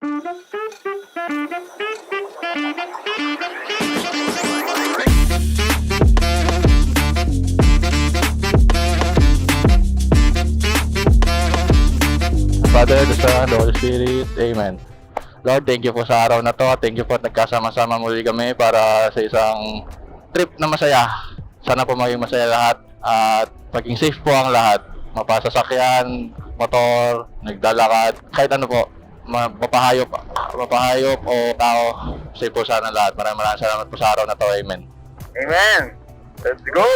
Father, the Son, the Holy Spirit. Amen. Lord, thank you po sa araw na to. Thank you po at nagkasama-sama muli kami para sa isang trip na masaya. Sana po maging masaya lahat at maging safe po ang lahat. Mapasasakyan, motor, naglalakad, kahit ano po. Mapahayop o tao. Safe po sana lahat. Maraming salamat po sa araw na to. Amen. Amen. Let's go!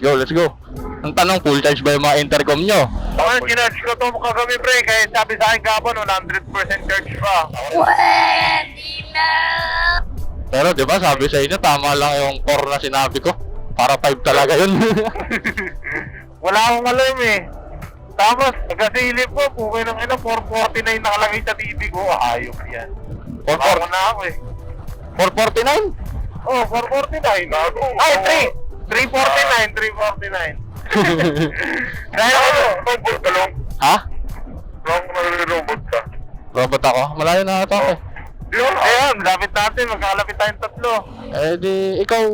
Let's go. Ang tanong, full charge ba yung mga intercom nyo? Okay, kinarge ko ito kagabi, pre. Kaya sabi sa akin kapon, 100% charge pa. Pwede na! Pero di ba sabi sa inyo, tama lang yung 4 na sinabi ko. Para 5 talaga yun. Wala akong alam eh. Tapos, nagkasilip ko, pukay ng 449 nakalagay sa TV ko. Ayok yan. 449? na ako eh. 449? Oh, 449. Ay, 349. Kaya ako, robot ka lang. Ha? Lang robot ka. Robot ako? Malayo na ito ako eh. Ayun, lapit natin. Magkakalapit tayong tatlo. Eh di, ikaw...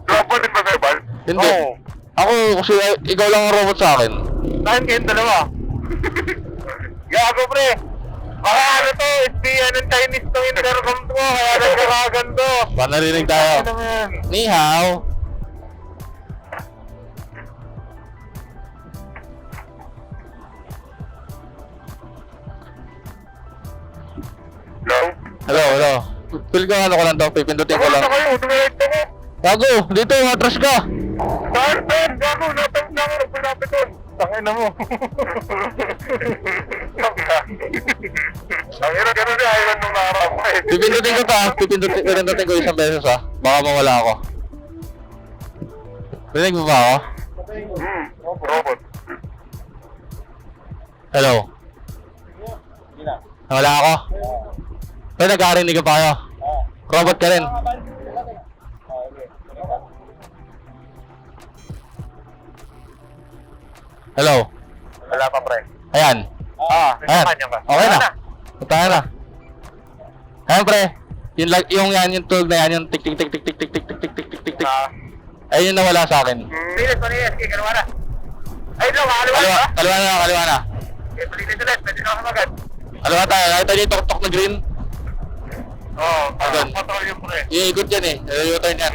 Robot din ba kayo, Bal? Hindi. Oo. Ako, kasi ikaw lang ang robot sa akin. Saan kayong dalawa? Gago, pre. Baka ano to, SPN ng Chinese tong intercom ko, kaya nagkakagan to. Ba narinig tayo? Ano naman? Ni hao. Hello. Feel ko ano ko lang daw, pipindutin ko lang. Kayo, tumilite ko. Gago, dito, matras ka. Saan? Gago, natang na ako, pinapit doon. Tangin na mo. Ang hirap ganun niya, ayaw nung nakarap ko eh. Pipindutin ko isang beses ha. Baka mawala ako. Rinig mo ba ako? Robot. Hello? Wala ako? Pero nagkarinig ka pa kayo? Robot ka rin? Hello? Wala pa, pre. Ayan. Ayan. Okay na. Punta na. Ayan, pre. Yung tug na yan, yung tik tik tik tik tik tik tik tik tik tik tik tik tik. Ayun yung nawala sa akin. Pilit pa niya, sige, kaliwa na. Ay, no, kaliwa na ba? Kaliwa na. Okay, palitin ulit, pwede na ako magad. Kaliwa tayo. Nakita niyo yung tok-tok na green? Oo, Doon. patrol yung pre. Iikot yan eh. U-turn yan.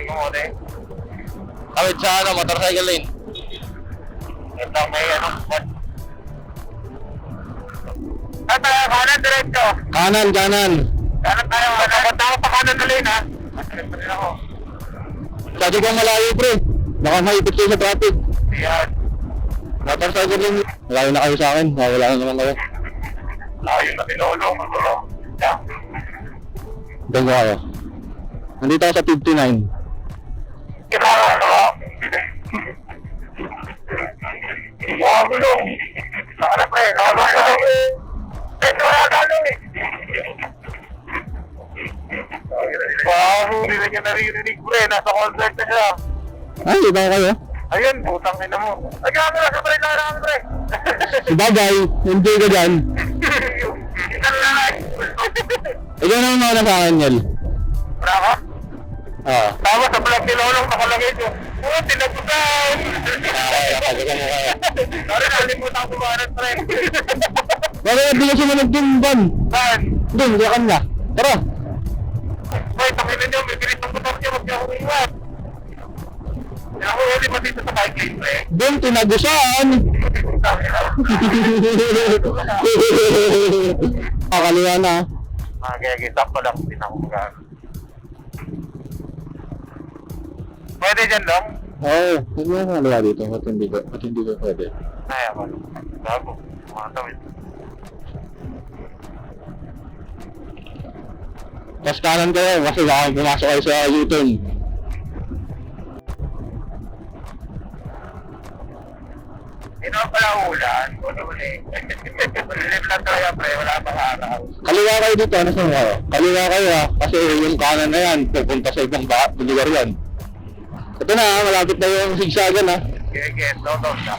Kawit sa motorcycle lane. Ito, may Ah, tayo, kanan, diretso. Kanan. Kanan tayo, punta ako pa kanan na lane, ha? Masilit pa rin ako. Sabi ko malayo, pre. Baka maipit kayo sa traffic. Ayan. Motorcycle lane. Malayo na kayo sa akin. Wala na naman kayo. Layo na tinulong. Doon ko kayo. Nandito ako sa 59. Kailangan ko. Wagulong. Sana pre, wagulong. Ito na gano'n eh. Wow, hindi na niya naririnig pre. Nasa concert na siya. Ay, iba kayo? Ayun, putang ina mo. Ay, camera sa pre, kailangan pre. Bagay, enjoy ka dyan. Ikaw naman mga sa akin, Yel. Bravo. Tapos sa vlog ni Lolong nakalagay ito. Oo, tinagutan. Sorry, nalimutan ko ba pre. Bakit hindi ka sumunod din, Ban? Saan? Doon, diyan na. Tara. Hoy, takinan niyo, may bilis ng motor niya, huwag niyo akong iwan. Kaya ako ulit pa dito sa bike lane, pre. Doon, tinagusan. Kaliwa na. Gagi, sakto lang, hindi na ako mag-ano. Pwede dyan lang? Oo, hindi mo kaliwa dito. Ba't hindi ko pwede? Ay, ako. Bago. Mga tawid. Mas kanan kayo, kasi baka pumasok kayo sa U-turn. Hindi naman pala ulan. Uli. Lilim lang talaga, pre. Wala pang araw. Kaliwa kayo dito, ano saan kayo? Kaliwa kayo ha, kasi yung kanan na yan, pupunta sa ibang lugar yan. Ito na ha, malapit na yung zigzagan ha. Gege, slow down na.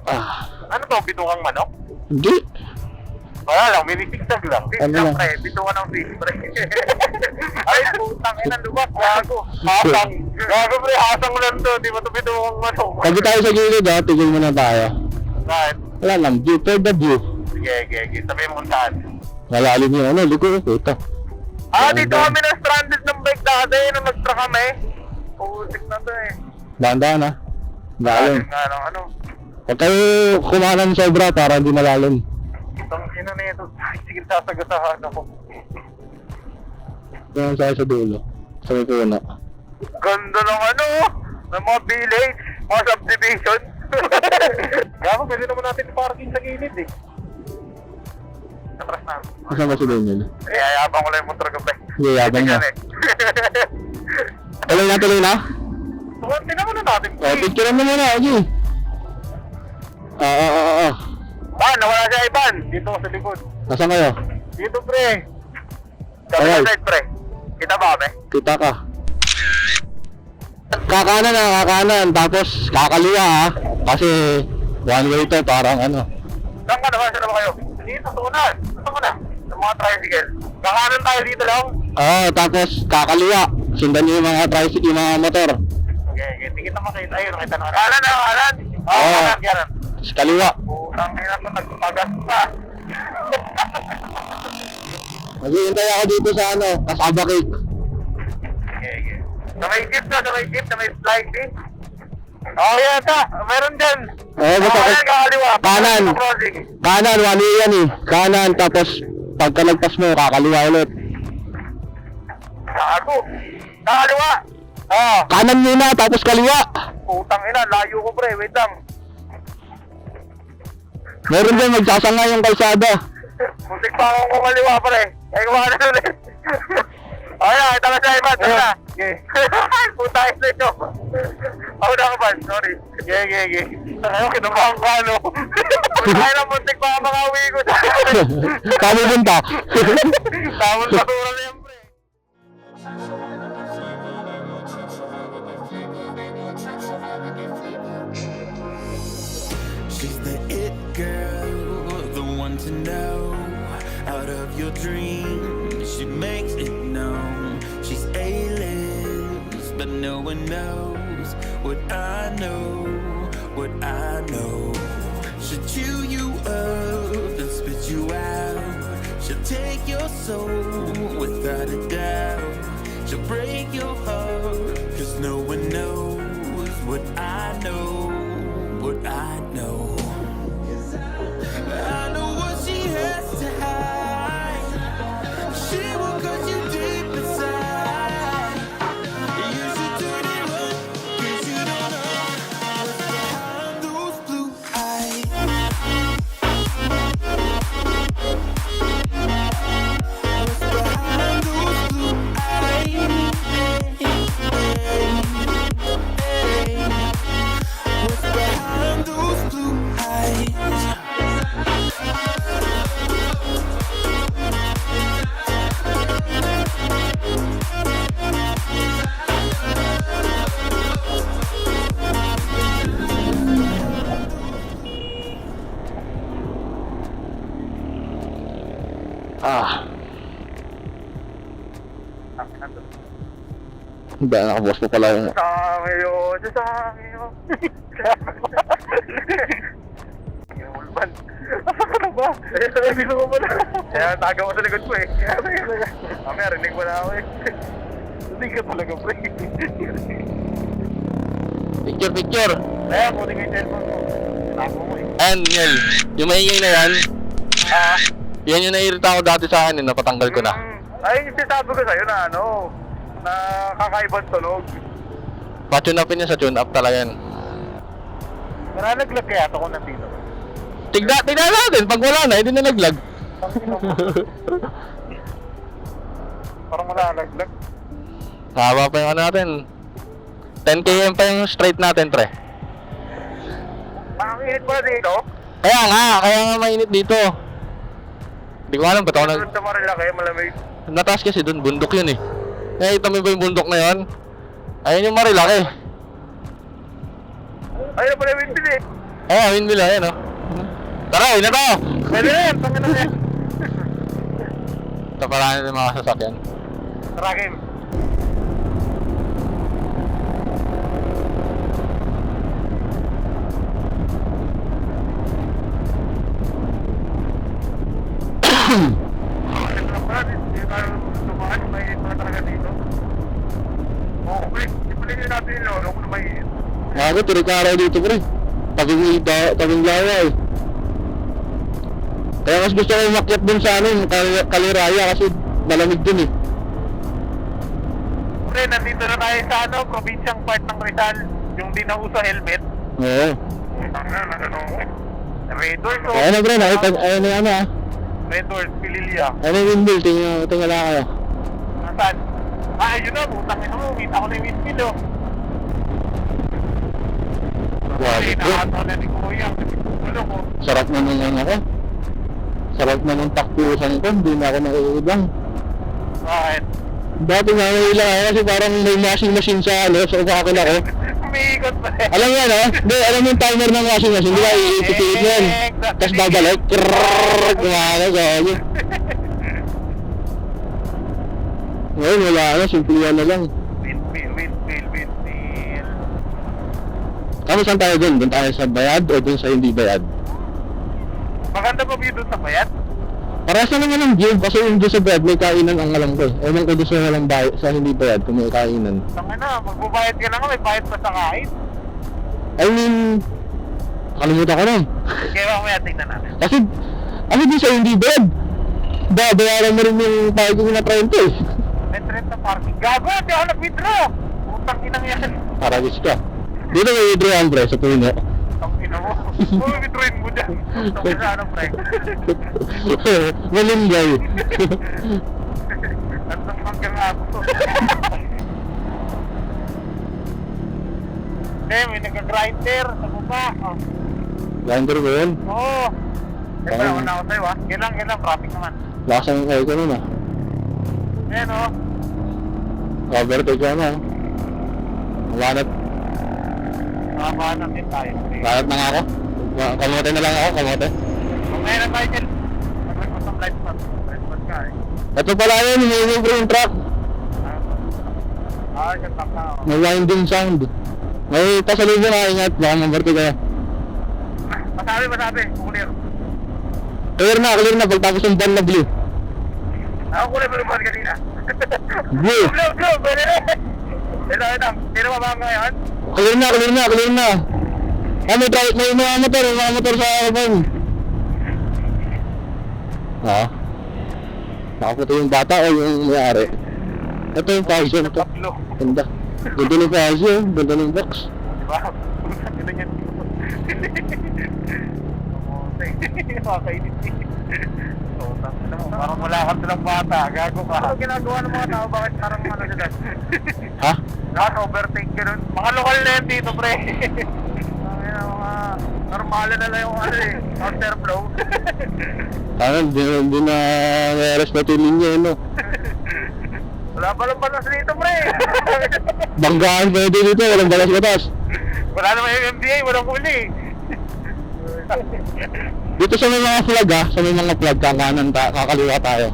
Ah, Ano to, bitukang manok? hindi. Wala lang, minisigsag lang. Fish Ano lang, lang? pre. Bituan ng fish, pre. Ay, putang ina, luwak. Gago. Hasang. Gago, pre. Hasang lang to. Di ba ito bituang manok? Pag tayo sa gilid, tigil muna tayo. Right. Wala lang, view, for the view. Sige. Sabihin mo kung saan. Malalim yung ano, liko, ito. Dito kami na stranded ng bike dati. Nung nag-truck kami. Putik na to eh. Dahan-dahan ha. Malalim. Nga ng ano. Huwag kayo kumanan sobra para hindi malalim. Itong ina na ito. Sige, sasagatahan ako. Kung tayo sa dulo. Sa may puno. Ganda ng ano. Ng mga village. Mga subdivision. Gago, pwede naman natin parking sa gilid eh. Atras na. Kasama si Daniel. Yayabang ko lang yung motor ko, pre. Yayabang niya. Yan eh. Tuloy na. Tuwanti naman na natin. Picture mo muna, okay. Oo. Nawala siya Ivan. Dito sa likod. Nasaan kayo? Dito, pre. Sabi Alright. na side, pre. Kita ba kami? Kita ka. Kakanan. Tapos kakaliwa ha. Kasi one way to, parang ano. Saan ka naman? Saan naman kayo? Dito, tuunan. Gusto ko na. Sa mga tricycle. Kakanan tayo dito lang. Oo, tapos kakaliwa. Sundan niyo yung mga tricycle, yung mga motor. Okay. Tingin na makita. Ayun, nakita na. Kanan. Oo. Kanan. Tapos kaliwa. Putang ina ko, nagpagas pa. Maghihintay ako dito sa ano, Kasaba Cake. Okay. Sa may jeep, sa may sliding. Yata. Meron dyan. Oo, basta Kakaliwa. Kanan. Crossing. Kanan, one way yan eh. Kanan, tapos pagka nagpas mo, kakaliwa ulit. Gago. Kakaliwa. Kanan muna, tapos kaliwa. Putang ina, layo ko, pre. Wait lang. Meron din magsasanga yung kalsada. Musik pa akong kumaliwa, pre. Ay, kumakas na ulit. Ayun, kita na siya, Ivan. Tara. Puta, ito nyo. Ako na, Ivan. Sorry. Sige. Ayaw, kinabahan ko, ano. Puta, na, muntik pa mga uwi ko. Kami punta. Tawon sa tura na yan, pre. She's the it girl, the one to know. Out of your dreams, she makes it known. She's A-list, but no one knows what I know, what I know. She'll chew you up and spit you out. She'll take your soul without a doubt. She'll break your heart, 'cause no one knows what I know, what I know. I know what she has to hide. She will cut you deep inside. You should turn it on, 'cause you don't know what's behind those blue eyes. What's behind those blue eyes? What's behind those blue eyes? Hindi, nakabukas mo pala yung... Sangyo. Yung ulban. Asa ka na ba? Sabi ko pala. Kaya taga mo sa likod ko eh. Mamaya, rinig mo na ako eh. Hindi ka talaga, pre. Picture. Kaya, kunin ko yung cellphone mo. Tinako mo eh. And Niel, yung maingay na yan, yan yung naiirita ko dati sa akin, napatanggal ko na. Ay, sinasabi ko sa'yo na ano, na kakaibang tunog. Pa-tune upin niya sa tune up talaga yan. Nalaglag kaya ito kung nandito. Tignan natin, pag wala na, hindi na naglag. Parang malalaglag. Haba pa yung ano natin. 10 km pa yung straight natin, pre. Ang init pala dito. Kaya nga mainit dito. Hindi ko alam, ba't ako Sunod sa Marilaki, malamig. nataas kasi dun, bundok yun eh. Nakita mo ba yung bundok na yun? Ayun yung Marilaki. Ayun na pala yung windmill eh. Oo, windmill, ayun oh. Tara, yun na to! Pwede na yan, tangin na yan. Tapalan ng mga sasakyan. Tara, game. Ako, tirik araw dito pre. Tabing lawa eh. Kaya mas gusto ko umakyat dun sa ano, yung Kaliraya kasi malamig dun eh. Pre, nandito na tayo sa ano, probinsyang part ng Rizal. Yung di na uso helmet. Oo. Red Doors, oh. Ayun na pre, nakita, ayun na ano ah. Red Doors, Pililya. Ayun na yung windmill, tingala kayo. Nasaan? Ah, ayun na, butang ina mo. Kita ko na yung windmill, oh. Grabe, bro. Nakatawa na ni Kuya. Ano ko? Sarap na nung ano ko. Sarap na nung takpusan ko, hindi na ako naiibang. Bakit? Dati nga nailang ako kasi parang may washing machine sa ano, sa umakin ako. Umiikot pa rin. Alam mo yan ha? Hindi, alam mo yung timer ng washing machine, di ba? Ipipilit mo yan. Tapos babalik, krrrrrrr, kumakain sa ano. Ngayon, wala na, simple yan na lang. Windmill. Kami saan tayo dun? Dun tayo sa bayad o dun sa hindi bayad? Maganda ba view doon sa bayat? Parehas na naman ang view kasi yung dun sa bayad may kainan ang alam ko eh. Ewan ko dun sa walang bayad, sa hindi bayad kung may kainan. Tanga na, magbabayad ka na nga, may bayad pa sa kain. I mean, nakalimutan ko na. Kaya mamaya tingnan natin. Kasi, ano din sa hindi bayad? Bayaran mo rin yung parking na 30 eh. May 30 parking. Gago, di ako nag-withdraw. Putang inang yan. Paragis ka. Dito may withdraw ang pre sa puno. Ang ina mo. Withdrawin mo dyan. Tama na ano, pre. Malunggay. At nang hanggang ako. May nagka-grinder sa baba. Oh. Grinder ko yun. Oo. Eh, Tama. una ako sa'yo, ah. Yan lang, traffic naman. Lakas ang kayo ko nun ah. Ayan, oh. Overtake ko na. Mabanat. Nakabahanap din tayo. Banat na nga ako. Kamote na lang ako, kamote. Mamaya na tayo dyan. Maglagos ng light spot. Light spot ka, eh. Ito pala yun, hinihingi ko yung truck. Ah, dyan lang na, oh. May winding sound. May pasalubong na, ingat. Baka mabarko kayo. Masabi. Clear. Clear na. Pagtapos yung van na blue. Ako kulay ba naman kanina? Blue. Blue, pwede na. Ito. Sino ba ba ngayon? Clear na. Ah, may mga motor sa van. Ha? Nakaputi yung bata o yung may-ari? Ito yung fashion ito. Tatlo. Ganda. Ganda ng fashion, ganda ng box. Diba? Ito yan. Makakainit eh. So, tangin mo, parang wala ka silang bata. Gago ka. Ano ginagawa ng mga tao? Bakit parang ano sila? Ha? Lahat overtake ganun. Mga lokal na yan dito, pre. Mga normal na lang yung ano eh. Counterflow. Ano, hindi na respeto yung linya yun, no? Wala pa lang batas dito, pre. Banggaan pwede dito, walang balas-batas. Wala naman yung MBA, walang huli. Dito sa may mga flag ha, sa may mga flag, kakaliwa tayo.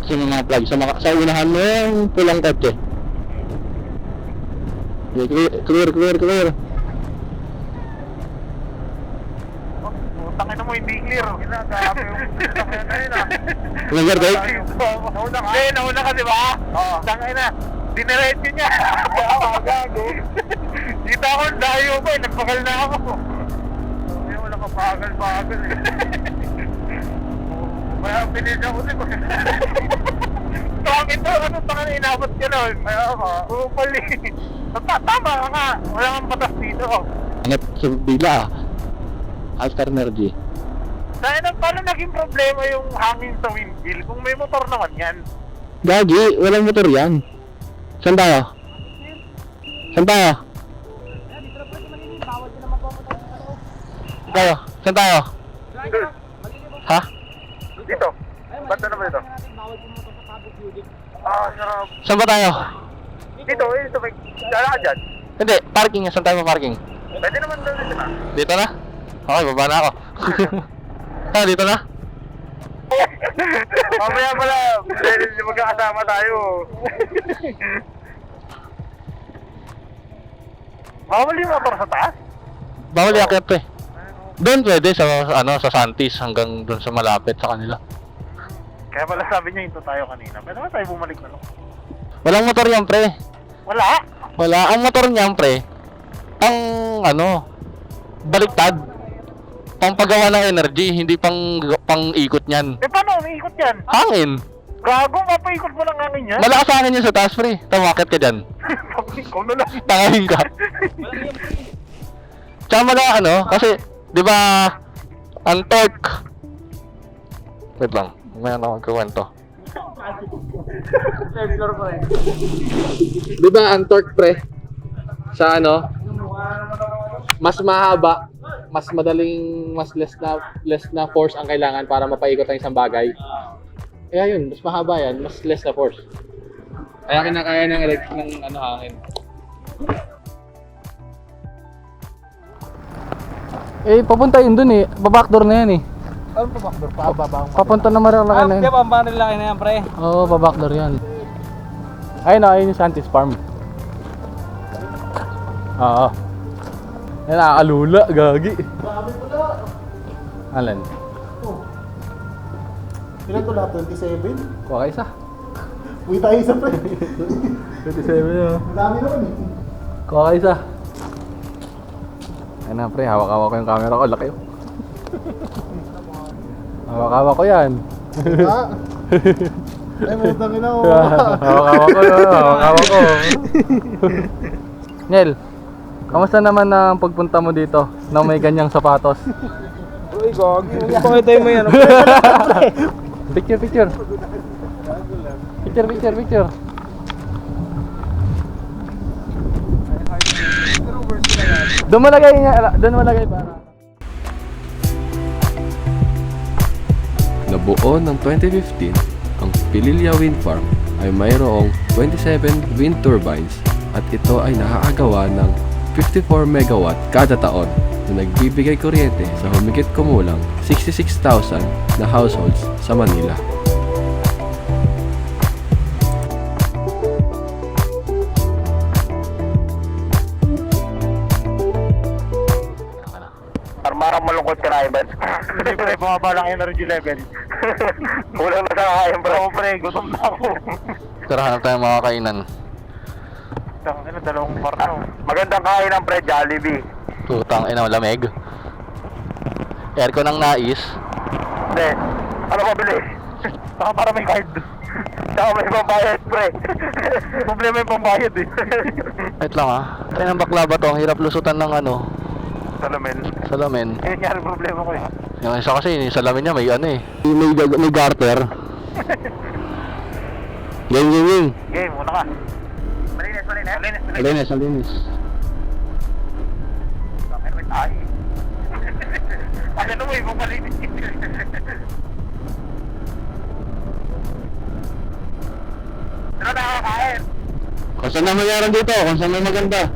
Sa mga flag, sa unahan mo yung pulang kotse. Clear. Tangin mo, hindi clear. Grabe yung tangin na yun ah. Number take? Nauna ka? Nauna ka, di ba? Oo. Tangin na. Dinerecho niya. Gago. Kita ko, dayo ba eh. Nagpagal na ako. Wala ka pagal eh. Kaya pinis ako din. Tangin to, ano tangin inabot ka nun? Kaya ako, upali. Tama ka nga. Wala kang batas dito. Angat sa bila Alter Energy. Dahil paano naging problema yung hangin sa windmill kung may motor naman yan? Gagi, walang motor yan. Saan tayo? Saan tayo? Saan tayo? Ha? Dito. Ba't na naman ito? Ah, sarap. Saan ba tayo? Dito, ito may dala ka dyan. Hindi, parking. Saan tayo parking? Pwede naman doon dito na. Dito na? Okay, baba na ako. Dito na? Mamaya pala, hindi magkakasama tayo. Bawal yung motor sa taas? Bawal iakyat pre. Doon pwede sa sa Santis hanggang doon sa malapit sa kanila. Kaya pala sabi niya, hinto tayo kanina. Pwede naman tayo bumalik na lang. Walang motor yan pre. Wala! Wala. Ang motor niyan pre, ang baliktad. Pang paggawa ng energy, hindi pang ikot niyan. Eh paano? Umiikot yan? Hangin. Gago, mapaikot mo lang hangin yan? Malakas hangin yun sa taas pre. Tamakit ka dyan. Ikaw na lang. Tangahin ka. Tsaka kasi, di ba, ang torque. Wait lang, may ako magkukwento. Di ba ang torque pre, sa mas mahaba, mas madaling, mas less na force ang kailangan para mapaikot ang isang bagay. Kaya yun, mas mahaba yan, mas less na force. Kaya kinakaya ng hangin. Eh, papunta yun dun eh. Babackdoor na yan eh. Ano pa backdoor? Paababa ang Papunta na Marilaki na yun. Kaya pambarilaki na yan, pre. Oo, babackdoor yan. Ayun na, ayun yung Santis Farm. Oo. Yan, nakakalula, gagi. Alan? Ilan to lahat? 27? Kuha ka isa. Uy tayo isa pre. 27 yun. Madami naman eh. Kuha ka isa. Ayun na pre, hawak-hawak ko yung camera ko, laki yun. Hawak-hawak ko yan. Ah. Ay, mutang ina ko. Hawak-hawak ko yun, hawak-hawak ko. Nel, kamusta naman ang pagpunta mo dito na may ganyang sapatos? Uy, gagi. Pakita mo yan. Picture. Picture. Doon mo lagay para. Nabuo ng 2015, ang Pililya Wind Farm ay mayroong 27 wind turbines at ito ay naaagawa ng 54 megawatt kada taon na nagbibigay kuryente sa humigit kumulang 66,000 na households sa Manila. Parang malungkot ka na, Ivan. Hindi pre, bumaba lang energy level. Kulang na sa kakain, bro. Oo pre, gutom na ako. Tara, hanap tayo mga kainan. Tangina, dalawang parno. Magandang kainan, pre, Jollibee. Tutang ina, lamig. Aircon ang nais. Hindi. Ano ba bili? Saka para may card. Saka may pambayad, pre. Problema yung pambayad eh. Wait lang Tayo ng bakla ba to? Ang hirap lusutan ng salamin. Yun nga ang problema ko eh. Yung isa kasi, yung salamin niya may garter. Game. Game, muna ka. Malinis. Bakit may tayo? Ano mo, ibang malinis. Ano nakakain? Kung saan na mayroon dito, kung saan may maganda.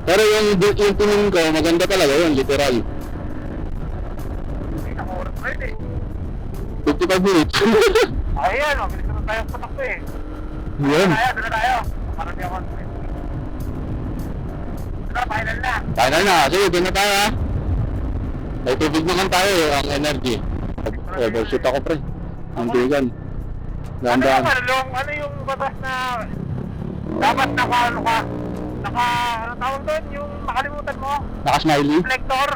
Pero yung tingin ko, maganda talaga yun, literal. Hindi na oras na yun eh. 55 minutes. Ayan, mabilis na tayo patakbo eh. Yun. Doon na tayo. Para di ako. Final na. Final na. Sige, doon na tayo May tubig naman tayo ang energy. Overshoot ako pre. Ang bigan. Gandaan. Ano yung batas na dapat ano tawag doon? Yung nakalimutan mo? Naka-smiley. Reflector.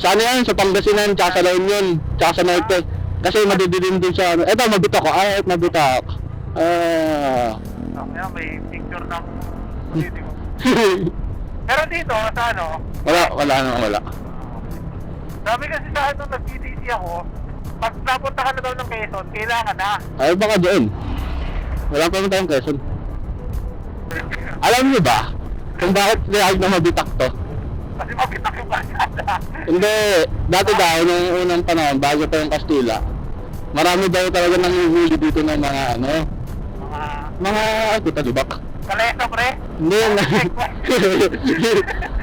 Saan yan? Sa Pangasinan, tsaka sa La Union, tsaka sa Norte. Kasi madidilim din sa eto, mabitak ko. Mabitak. Kaya may picture ng city mo. Pero dito, sa ano? Wala. Sabi kasi sa ano, nag-GTC ako, pag napunta ka na daw ng Quezon, kailangan na. Ay, baka doon. Wala pa naman tayong Quezon. Alam niyo ba kung bakit real na mabitak to? Kasi mabitak yung basada. Hindi, dati daw, nung unang panahon, bago pa yung Kastila, marami daw talaga nanguhuli dito ng mga kita libak. Kaleso, pre. Hindi yan.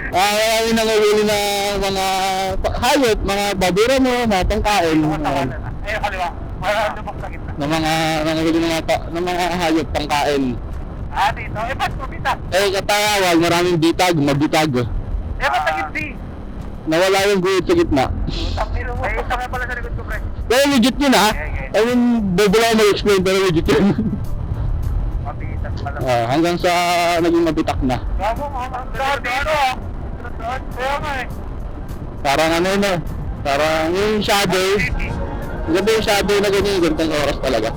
Marami nanguhuli na mga hayop, mga babura mo, mga pangkain. Ayun, kaliwa. Wala lubok sa gitna. Na mga nanguhuli ng mga hayop, pangkain. Ah, dito. Eh, ba't mabita? Eh, katawag, maraming bitag, mabitag. Eh, ba't sa gitna? Nawala yung guhit sa gitna. Tangino mo. Eh, isa nga pala sa likod ko, pre. Pero legit yun ha. I mean, bobo lang mag-explain pero legit yun. Mabitak pala. Hanggang sa naging mabitak na. Gago, mga dito ah. Kaya nga eh. Parang ano yun eh. Parang yung shadow. Ganda yung shadow na ganyan, gantong oras talaga.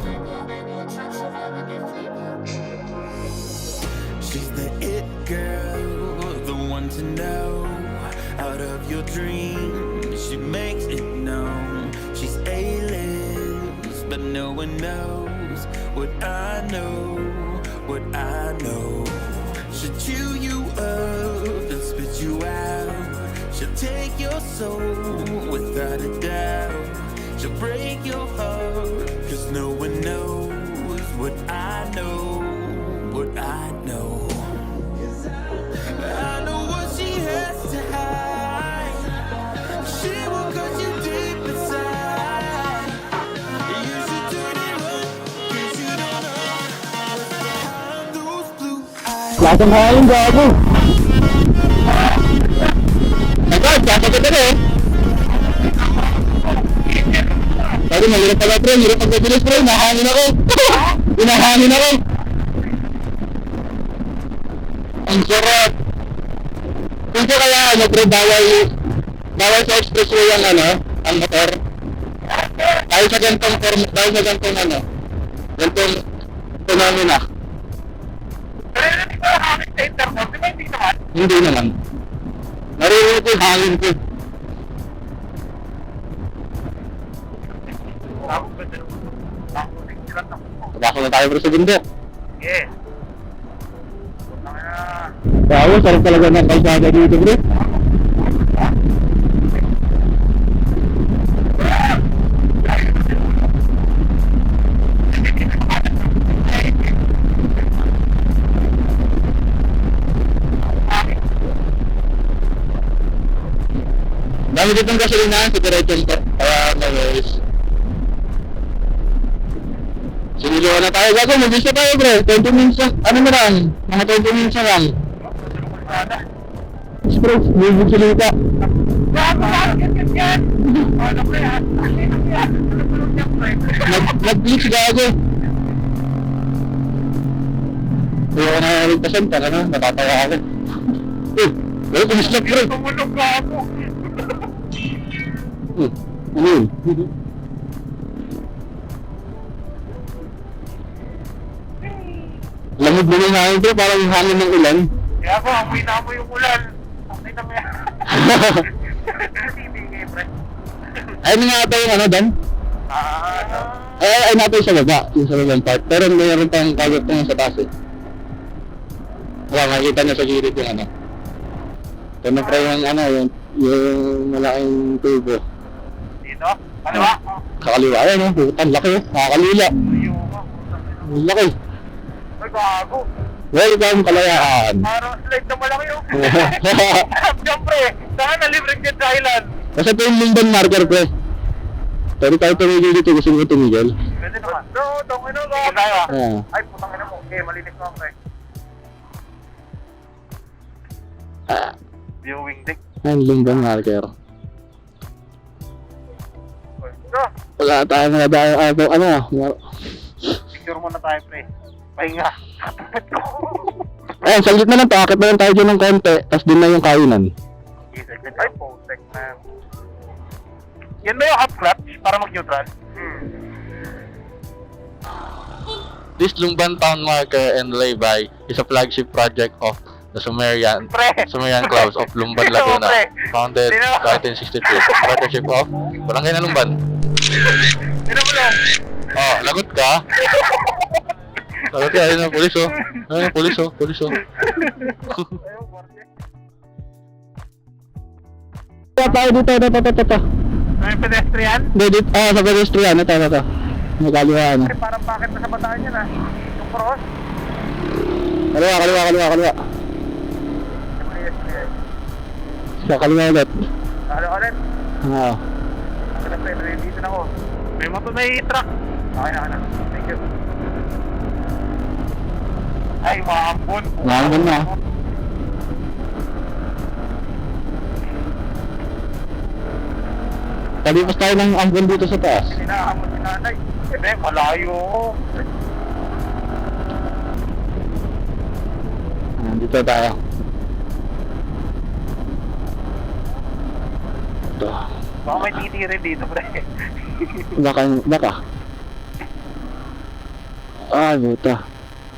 She's the it girl, the one to know. Out of your dreams, she makes it known. She's A-list, but no one knows what I know, what I know. She'll chew you up and spit you out. She'll take your soul without a doubt. She'll break your heart, 'cause no one knows what I know, what I know. I know what she has to hide. She will cut you deep inside. You should turn it on, 'cause you don't know what's behind those blue eyes. Lasang hangin, gago. Agad, kakagad na eh. Sabi, mahirap pala pre, hirap pagkabilis pre, nahangin ako. Pinahangin ako. Ang sarap. Kung po kaya ano pre, bawal sa expressway ang ano, ang motor. Dahil sa gantong ano, gantong phenomena. Pero hindi ko nakakit sa internet. Di ba hindi naman? Hindi naman. Naririnig ko yung hangin ko. Pasok na tayo bro sa bundok. Sige. Putang ina. Bawa, sarap talaga ng kalsada dito bro. Dami ditong gasolina, sa diretsyon po. Kaya guys. Siniliwan na tayo. Gago, mag-isa tayo bro. 20 minutes lang. Ano na lang? Mga 20 minutes na lang. Bro, bubog silita. Nag-glitch gago. Ayaw ko na ligtasan pa, ano? Natatawa ako. Wala, kumislap bro. Tumulog ka ako. Ano yun? Lamig na yung hangin bro, parang yung hangin ng ulan. Kaya po, amoy na amoy yung ulan. Amoy na mo yan. Bibigay, pre. Ay, nga ata yung ano, Dan? Ano? Ay natin sa baba, yung sa babang part. Pero mayroon pang kagot na sa taas eh. Wala, makikita na sa gilid yung ano. Ito na pre yung ano, yung malaking turbo. Dito? Kaliwa? Kakaliwa, ayan oh, putang laki oh, nakakalila. Ang laki. Ay, gago. Welcome Kalayaan. Parang slide na malaki yung... Siyempre, saan na libre dyan sa island? Kasi ito yung Linden marker pre. Pero tayo tumigil dito, gusto mo tumigil. Pwede naman. No, tongin na gago. Tayo ah. Ah. Ay, putang ina mo. Okay, malinis mo pre. Viewing deck. Ayan, Linden marker. No, Wala tayo mga dahil, ano, picture muna tayo pre. Pahinga. ayan, sa gitna lang to, akit na lang tayo dyan ng konti, tapos din na yung kainan. Ay, posek na. Yan ba yung half clutch para mag-neutral? This Lumban Town Marker and Lay-by is a flagship project of the Sumerian Clubs of Lumban, Laguna, founded 1963. Partnership of Barangay na Lumban. Sino mo lang? Oh, lagot ka? Lagot ka, ayun ang pulis oh. Ayun ang pulis oh, pulis oh. Ayun, korte. Tayo dito, ito. May pedestrian? Dito, sa pedestrian, ito. Magaliwa ano. Parang bakit nasa bataan yan ah? Yung cross? Kaliwa. Sa kaliwa ulit. Ano ulit? Oo. Dito na ako. May truck. Okay na. Thank you. Ay, maambon. Maambon na. Kalipas tayo ng ambon dito sa taas. Hinahamon si nanay. Malayo. Dito tayo. Ito. Baka may titirin dito, pre. Baka. Ay, buta.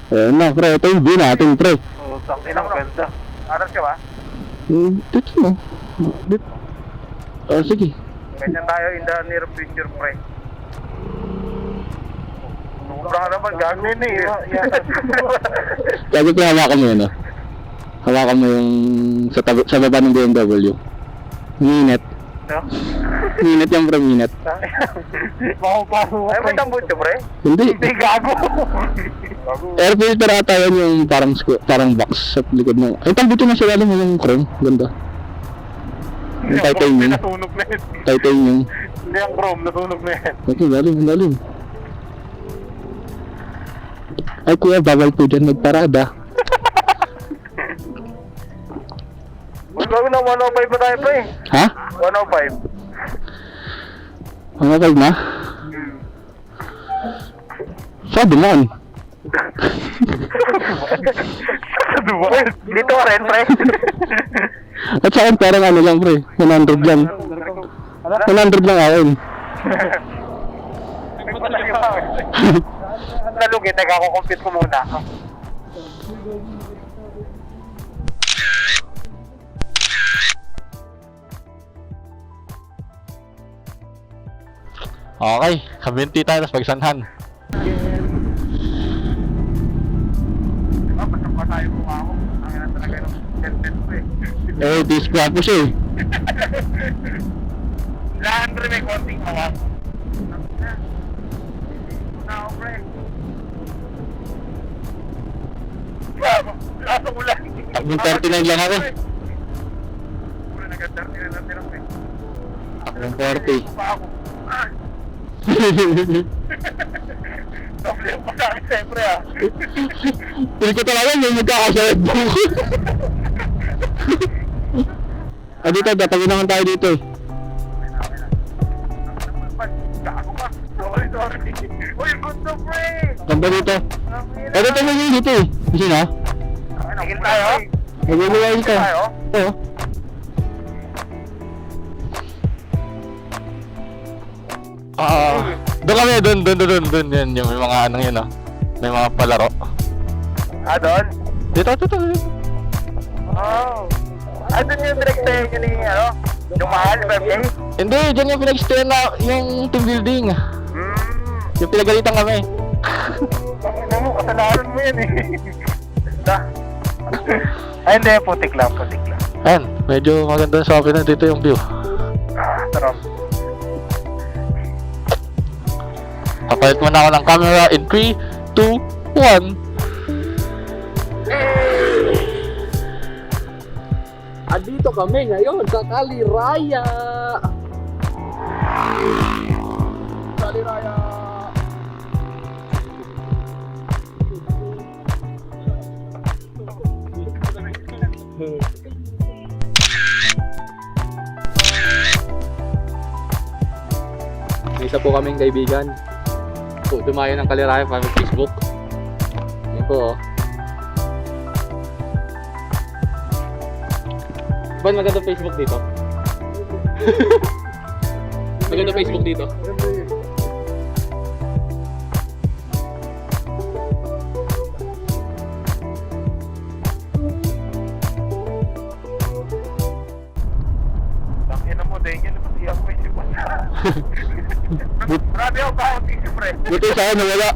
Ayun na, pre. Ito yung view natin, pre. Oo, sakin ang ganda. Aras ka ba? Dito mo. Dito. Sige. Ganyan tayo in the near future, pre. Sobrang naman, gagawin eh. Lagi ko hawakan mo yun, no? Hawakan mo yung sa baba ng BMW. Minit. No? Minit yung pre, minit. Ay, may tambutso, pre? Hindi. Hindi, gago. Air filter ata yun yung parang box sa likod mo. Ay, tambito na sila yung chrome. Ganda. Yung titanium. Natunog na yun. Titanium. Hindi ang chrome, natunog na yan. Okay, lalim. Ay, kuya, bawal po dyan magparada. Uy, gawin na 105 pa tayo, pre. Ha? 105. Ang okay na? Sabi naman. Dito ka rin, pre. At sa akin parang ano lang pre, 100 lang. 100 lang ako. Nalugit, nagkako-compute ko muna. Okay, kabinti tayo tapos pagsanhan. Diba, pasok pa tayo kung ako. Ang ina talaga ng content ko eh. Display po siya eh. Lahat rin may konting hawak. Na ako, pre. Laso ulan. Tagbong 39 lang ako. Pura nag-39 lang tinang, pre. Tagbong 40. Pa ako. Doble yung pasakit siyempre ah. Pili ko talaga yung magkakasayad mo. Dito, tatawin naman tayo dito eh. Gago ka. Sorry. Uy, gusto, pre. Ganda dito. Dito mo yung dito eh. Kasi na? Nagil tayo? Naguluwain ka. Tayo? Oo. Doon kami, doon. Yan, yung may mga anong yun ah. May mga palaro. Ah, doon? Dito. Oh. Ah, doon yung pinag-stay nyo ni, ano? Yung mahal, birthday? Hindi, dyan yung pinag-stay na yung team building. Yung pinagalitan kami. Ano mo, kasalanan mo yan eh. Basta. Ay, hindi, putik lang. Ayan, medyo maganda sa akin na dito yung view. Sarap. Kapalit muna ako ng camera in 3, 2, 1. Andito kami ngayon sa Kaliraya. May isa po kaming kaibigan. So, dumayo ng Kaliraya para Facebook. Yan po, oh. Ban, maganda Facebook dito. Maganda Facebook dito. Tangin na mo, dahil yan naman siya ako isipan. Marami ako ba akong tissue, pre? Buti sa akin nawala.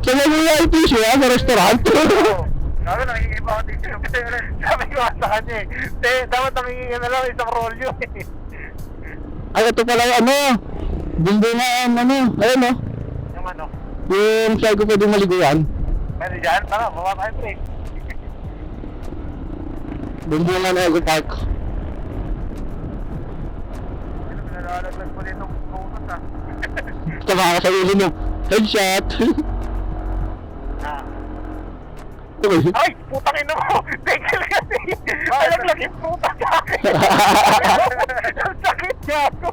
Sa nawala yung tissue sa restaurant. Oo. Sabi, nangingiba ako tissue. Sabi ko sa kanya eh. Dapat nangingiba na lang isang rolyo eh. Ay, ito pala yung ano. Bumbo na ano. Ayun o. Yung ano? Yung side ko pwedeng maliguan. Pwede dyan? Tara, baba tayo, pre. Bumbungan na Eco Park. Nalalaglag ko dito focus ah. Tama ka sa ulo mo. Headshot! Uy. Ay! Putang ina mo! Tingil kasi! Nalaglag yung puta sa akin! Ang sakit niya ako!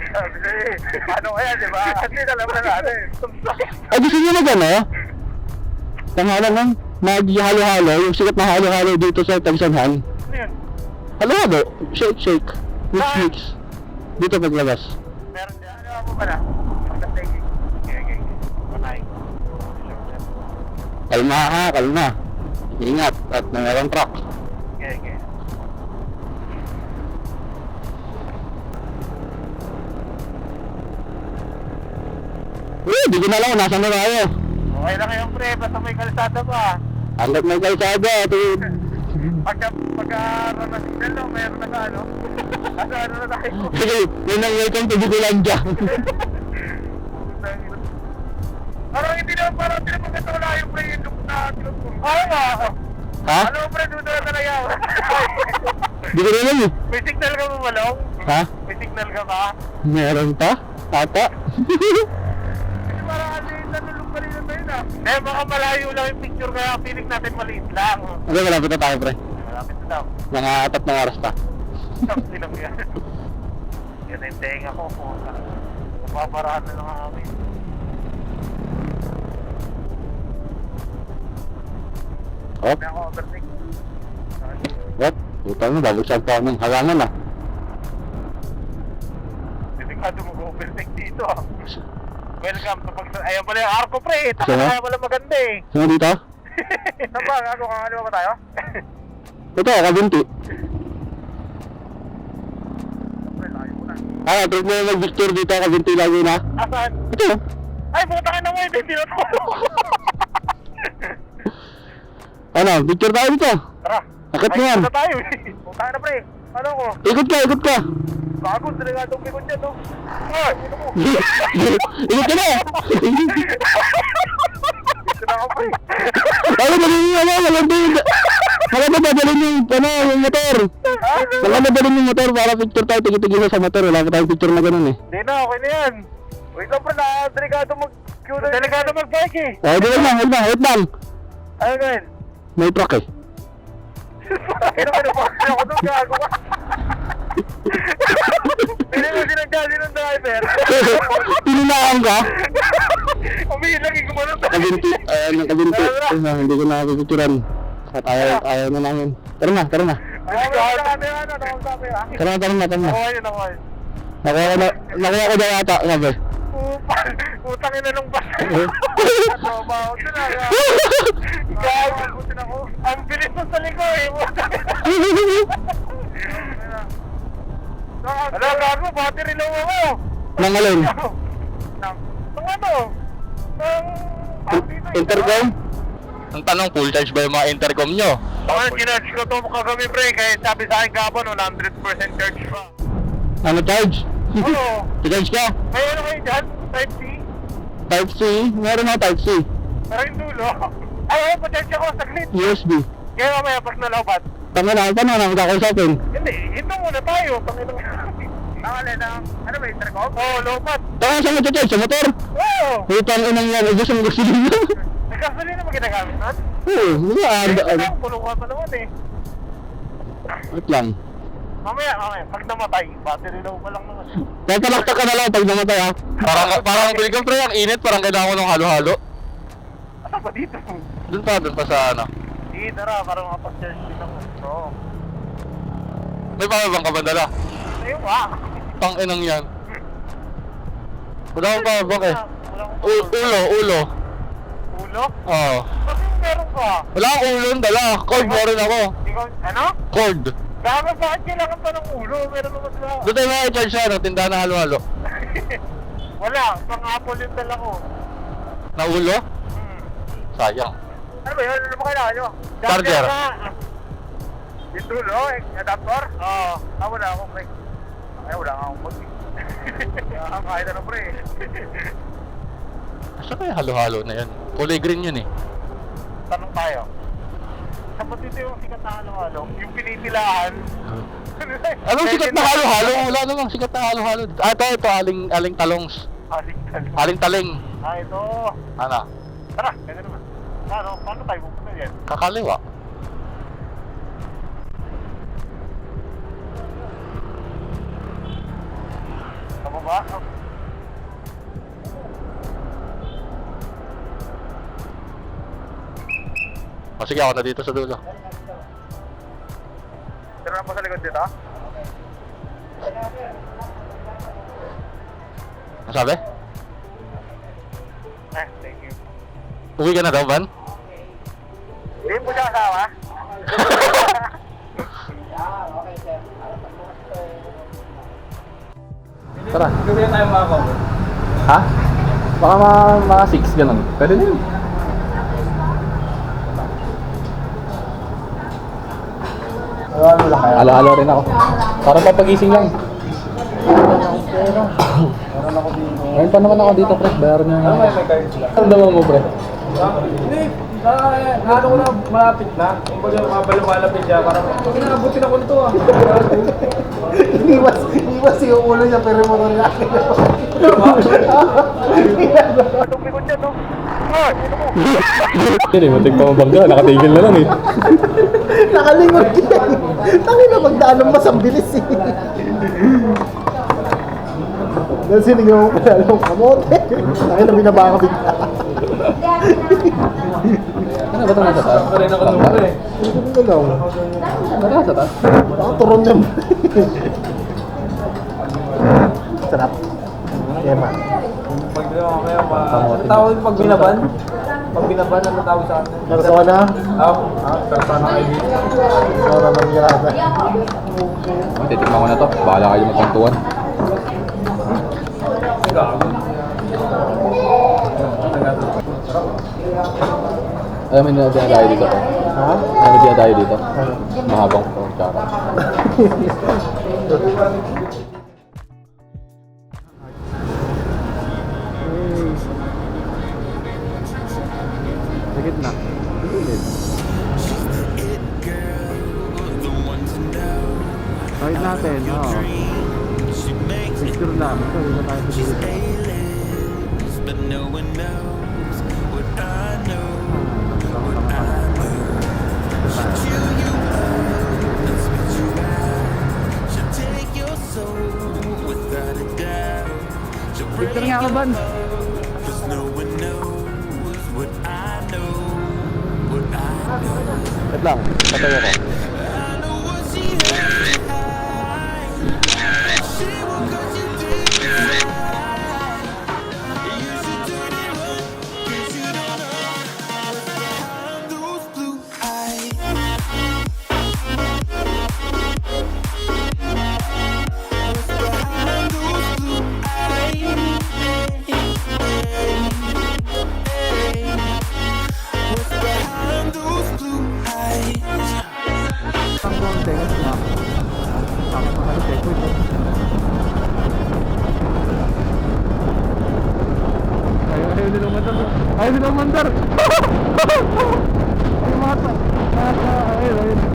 Sabi sa'yo, paano kaya diba? Hindi alam na natin. Ang sakit! Ay, gusto nyo mag ano? Pangalan lang, mag-halo-halo, yung sikat na halo-halo dito sa Tagsanhan. Ano yun? Halo-halo, shake. Mix. Dito paglabas. Meron dyan. Ano mo pala? Pagkastigil. Okay. Patay. Kalma ha, kalma. Ingat, at na merong truck. Okay. Uy, di ko na lang, nasa na tayo. Okay lang yung pre, basta may kalsada pa. Hanggat may kalsada, tuwid. Pagka na signal no, mayroon na sa ano. Ano na tayo? Sige, yun ang welcome to Bicolanja. Parang hindi naman katula yung pre yung look na tinuturo. Oo nga. Ha? Ano pre, doon na talaga. Di ko na lang eh. May signal ka mo malong? Ha? May signal ka ba? Meron pa? Ata? Kasi parang kasi nanulog pa rin na tayo na. Eh baka malayo lang yung picture kaya feeling natin maliit lang. Okay, malapit na tayo, pre. Malapit na daw. Mga 3 na oras pa. Sabi lang yan. Yan yung tenga ko. Napaparahan na lang kami. Oh, May ako overtake. what? Puta mo, babagsak pa ng halangan ah. Delikado mag-overtake dito. Welcome to pag... Ayan pala yung arko pre. Sino? Kaya pala maganda eh. Sino dito? Saan ba? Ano ba tayo? Ito, kabunti. Pre, layo mo na. Ah, trip mo na mag-Victor dito, kabunti lagi na. Asan? Ito. Ay, putang ina mo hindi tinutulog. Ano, picture tayo dito. Tara. Akit mo Ay, yan. punta tayo eh. Putang ina pre. Ano ko? Ikot ka. Bago, delegadong likod niya to. Ay, ito mo. Ikot ka na. Ito na ako pre. Ano, maganda dadalhin yung motor. Maganda dadalhin yung motor para picture tayo, tigil-tigil sa motor. Wala pa tayong picture na ganun eh. Hindi na, okay na yan. Wait lang pre, delikado mag-cue. Delikado mag-bike eh. Oh, di wait lang. Ano ganyan? May truck eh. Pinapinapaksin ako doon, gago ka. Hindi mo sinagdali ng driver. Pininaan ka? Umiilang yung gumanon tayo. Kabinti. Hindi ko na pipicturan. At ayaw na namin. Tara na. Tara na. Tara na. Okay yun, okay. Nakuha ko na yata, sabi. Utang ina nung bus. Trabaho ko na. Gago, butin ako. Ang bilis mo sa liko eh. Ano, gago, battery low ako. Nang alin? Nang ano? Intercom? Ang tanong, full charge ba yung mga intercom nyo? Okay, kinarge ko to kagabi pre, kaya sabi sa akin kapon, 100% charge pa. Ano charge? Oo. Charge ka? May ano kayo dyan? Type C? Type C? Meron na Type C. Pero yung dulo. Ay, pa-charge ako saglit. USB. Kaya mamaya pag nalobat. Tama na, paano na magkakausapin? Hindi, ito muna tayo. Pangilang Pangalan ng, ano ba, intercom? Oo, lobat. Tama sa mag-charge, sa motor? Oo. Utang inang yan, gusto mo gusto nyo. Nagkasalina mo ginagamit nun? Oo, Ito, pulukan pa naman eh. wait lang. Mamaya, pag namatay, battery low pa lang naman. Papalakta ka na lang pag namatay ha. Parang biligam pre, ang init, parang kailangan ko ng halo-halo. Asa pa dito? Doon pa sa ano. Hindi, tara, parang makapag-charge din ako. Oo. May pamabang ka ba dala? Ayun ba? Pang inang yan. Wala akong pamabang eh. Ulo. Ulo? Oo. Kasi meron ka. Wala akong ulo yung dala. Cord mo rin ako. Ikaw, ano? Cord. Gago, bakit kailangan pa ng ulo? Meron naman sila. Doon tayo makikicharge sa ano, tindahan na halo-halo. Wala, pang Apple yung dala ko. Na ulo? Sayang. Ano ba yun? Ano ba kailangan nyo? Charger. Yung dulo, adapter? Oo. Wala akong pre. Ay, wala akong mag. Kahit ano pre. Asa kaya halo-halo na yan? Kulay green yun eh. Tanong tayo. Dapat dito yung sikat na halo-halo. Yung pinipilaan. Anong sikat na halo-halo? Wala namang sikat na halo-halo. Ah, ito, aling talongs. Aling taling. Ah, ito. Ano? Tara, pwede naman. Ano, paano tayo pupunta yan? Kakaliwa. Sa baba? O sige, ako na dito sa dulo. Tira na po sa likod dito? Ano sabi? Thank you. Uwi ka na daw, Van? Hindi po siya kasama? Tara. Hindi tayo makaka-cover. Ha? Baka mga 6 ganun. Pwede din. Halo-halo rin ako. Para papagising lang. Ngayon pa naman ako dito, pre. Bayaran nyo nga. Ano naman mo, pre? Hindi, ano ko na malapit na. Kung baga lumalapit siya, parang kinakabutin ako nito ah. Iwas yung ulo niya pero motor niya. Anong likod niya, no? Ah, sino mo? Hindi, matig pa mabangga. Nakatigil na lang eh. Nakalingon siya. Tangin na magdaan ng masang-bilis eh. Dahil sinigyan mo pala ng kamote. Tangin na binaba ka bigla. Ano ba ito nasa taas? Rin ako nung eh. Ano lang? Ano nasa taas? Nakaturon niya. Sarap. Yema. Pag mamaya pa. Ano tawag pag binaban? Pag binaban, ano tawag sa akin? Nagsawa na? Persona ID. Nagsawa na ng grasa. Titikman ko na to. Bahala kayo magkantuan. Alam mo na tayo dito. Ha? Alam mo tayo dito. Mahabang ko. Tsaka. Sa gitna. Kahit natin, oo. Picture lang. Ito, dito tayo sa dito. But no one knows what I know. She'll chew you up and spit you out. She'll take your soul without a doubt. She'll break Picture nga ako, Van. cause no one knows what I know. What I know. Wait lang, patayo ko. I know what she has to hide. She will cut you deep inside. You should turn it on, 'cause you don't know what's behind those blue eyes. What's behind those blue eyes? What's behind those blue eyes? Ang konti. Tapos makalite ko ito. Ayaw nila umandar. Ayaw nila umandar. Ay, mata. Ayun.